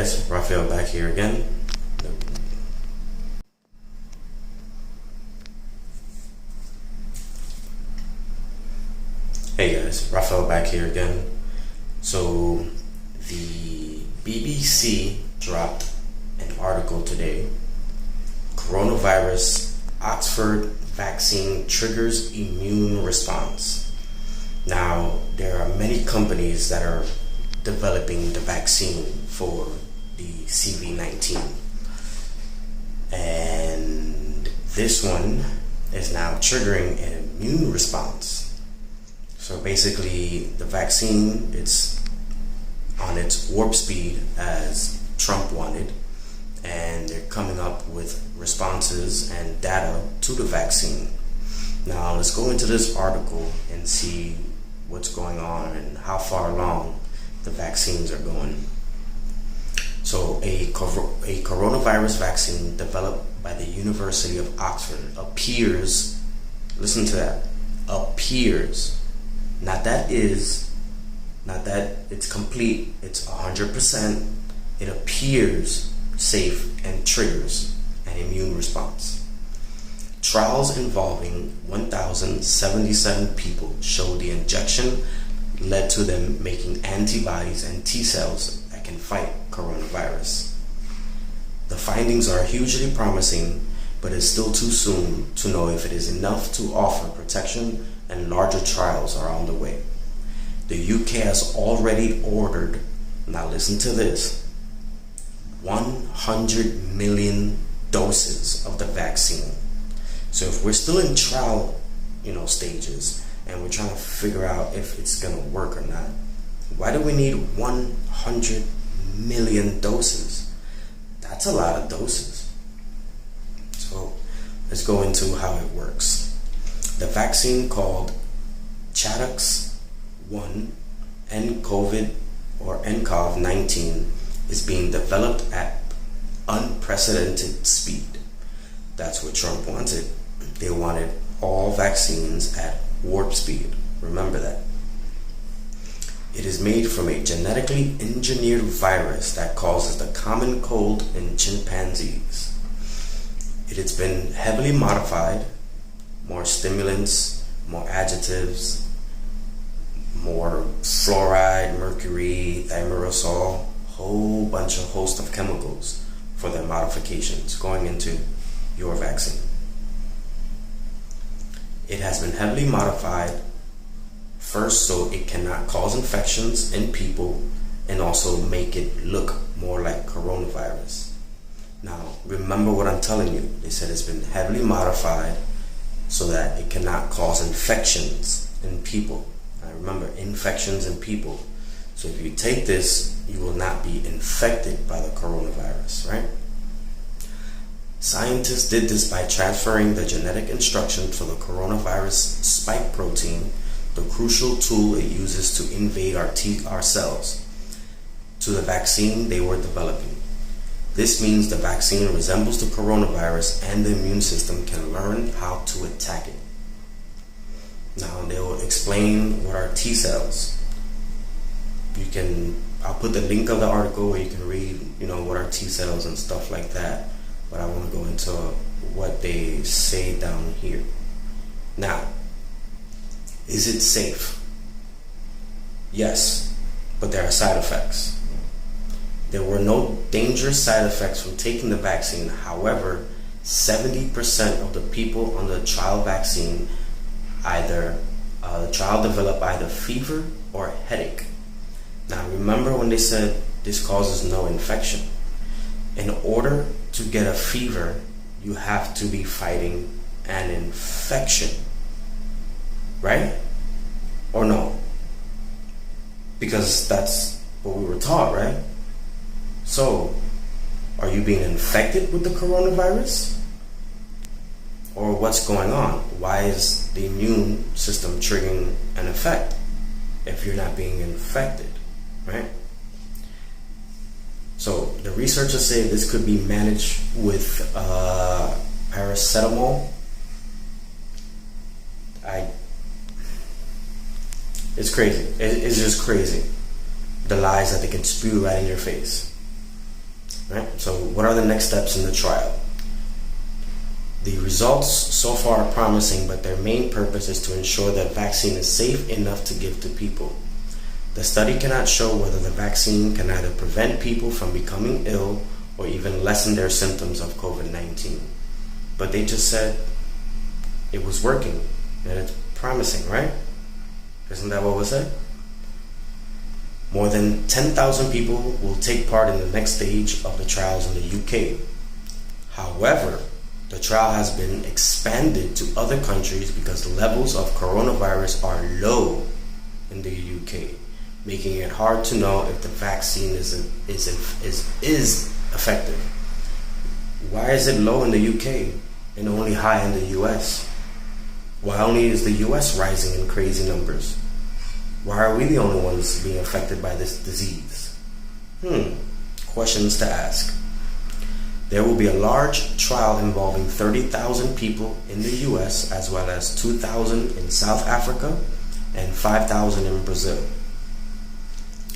guys, Raphael back here again. Hey guys, Raphael back here again. So the BBC dropped an article today. Coronavirus Oxford vaccine triggers immune response. Now, there are many companies that are developing the vaccine for the CV-19. And this one is now triggering an immune response. So basically, the vaccine, it's on its warp speed as Trump wanted, and they're coming up with responses and data to the vaccine. Now, let's go into this article and see what's going on and how far along the vaccines are going. So a coronavirus vaccine developed by the University of Oxford appears, listen to that, appears, not that is, not that it's complete, it's 100%, it appears safe and triggers an immune response. Trials involving 1,077 people showed the injection led to them making antibodies and T cells that can fight coronavirus. The findings are hugely promising, but it's still too soon to know if it is enough to offer protection, and larger trials are on the way. The UK has already ordered, now listen to this, 100 million doses of the vaccine. So if we're still in trial, stages, and we're trying to figure out if it's going to work or not, why do we need 100 million doses? That's a lot of doses. So let's go into how it works. The vaccine called Chadux-1 nCoV or nCoV-19 is being developed at unprecedented speed. That's what Trump wanted. They wanted all vaccines at warp speed. Remember that. It is made from a genetically engineered virus that causes the common cold in chimpanzees. It has been heavily modified, more stimulants, more adjectives, more fluoride, mercury, thimerosal, whole bunch of host of chemicals for their modifications going into your vaccine. It has been heavily modified first so it cannot cause infections in people and also make it look more like coronavirus. Now, remember what I'm telling you. They said it's been heavily modified so that it cannot cause infections in people. Now, remember, infections in people. So if you take this, you will not be infected by the coronavirus, right? Scientists did this by transferring the genetic instructions for the coronavirus spike protein, the crucial tool it uses to invade our cells, to the vaccine they were developing. This means the vaccine resembles the coronavirus and the immune system can learn how to attack it. Now they will explain what are T cells. I'll put the link of the article where you can read, what are T cells and stuff like that. But I want to go into what they say down here. Now, is it safe? Yes, but there are side effects. There were no dangerous side effects from taking the vaccine. However, 70% of the people on the trial vaccine the trial developed either fever or headache. Now, remember when they said this causes no infection? In order to get a fever, you have to be fighting an infection, right? Or no? Because that's what we were taught, right? So, are you being infected with the coronavirus? Or what's going on? Why is the immune system triggering an effect if you're not being infected, right? So the researchers say this could be managed with paracetamol. It's crazy. It's just crazy. The lies that they can spew right in your face. right? So what are the next steps in the trial? The results so far are promising, but their main purpose is to ensure that vaccine is safe enough to give to people. The study cannot show whether the vaccine can either prevent people from becoming ill or even lessen their symptoms of COVID-19. But they just said it was working and it's promising, right? Isn't that what was said? More than 10,000 people will take part in the next stage of the trials in the UK. However, the trial has been expanded to other countries because the levels of coronavirus are low in the UK, making it hard to know if the vaccine is effective. Why is it low in the UK and only high in the US? Why only is the US rising in crazy numbers? Why are we the only ones being affected by this disease? Questions to ask. There will be a large trial involving 30,000 people in the US as well as 2,000 in South Africa and 5,000 in Brazil.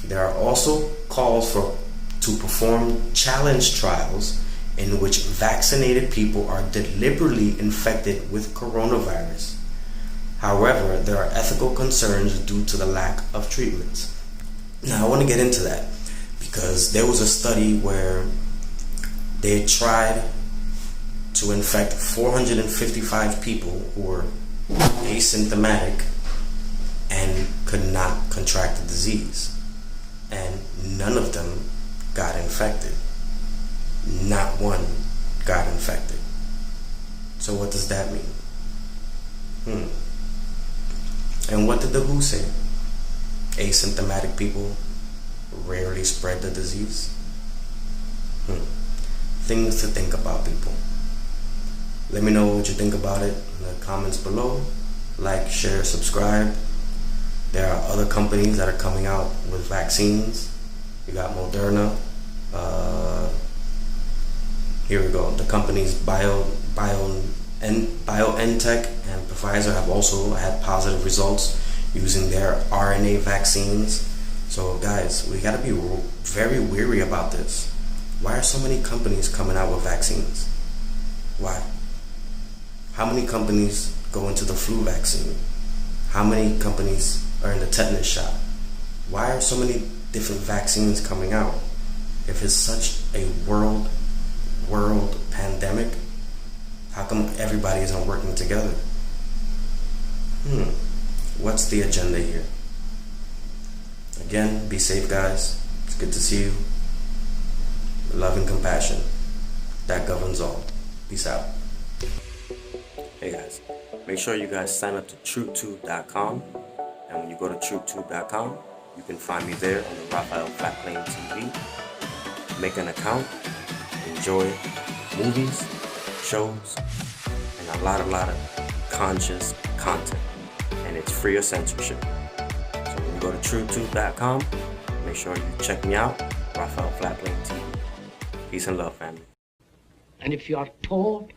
There are also calls to perform challenge trials in which vaccinated people are deliberately infected with coronavirus. However, there are ethical concerns due to the lack of treatments. Now, I want to get into that because there was a study where they tried to infect 455 people who were asymptomatic and could not contract the disease. And none of them got infected. Not one got infected. So what does that mean? And what did the WHO say? Asymptomatic people rarely spread the disease. Things to think about, people. Let me know what you think about it in the comments below. Like, share, subscribe. There are other companies that are coming out with vaccines. You got Moderna. Here we go. The companies BioNTech and Pfizer have also had positive results using their RNA vaccines. So guys, we got to be very wary about this. Why are so many companies coming out with vaccines? Why? How many companies go into the flu vaccine? How many companies are in the tetanus shot? Why are so many different vaccines coming out? If it's such a world pandemic, how come everybody isn't working together? What's the agenda here? Again, be safe, guys. It's good to see you. Love and compassion. That governs all. Peace out. Hey guys, make sure you guys sign up to TruthTube.com. And when you go to TruthTube.com, you can find me there on the Raphael Flatplane TV. Make an account. Enjoy movies, shows, and a lot of conscious content. And it's free of censorship. So when you go to TruthTube.com, make sure you check me out, Raphael Flatplane TV. Peace and love, family. And if you are taught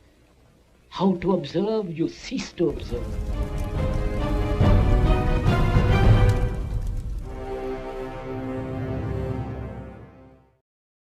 how to observe, you cease to observe.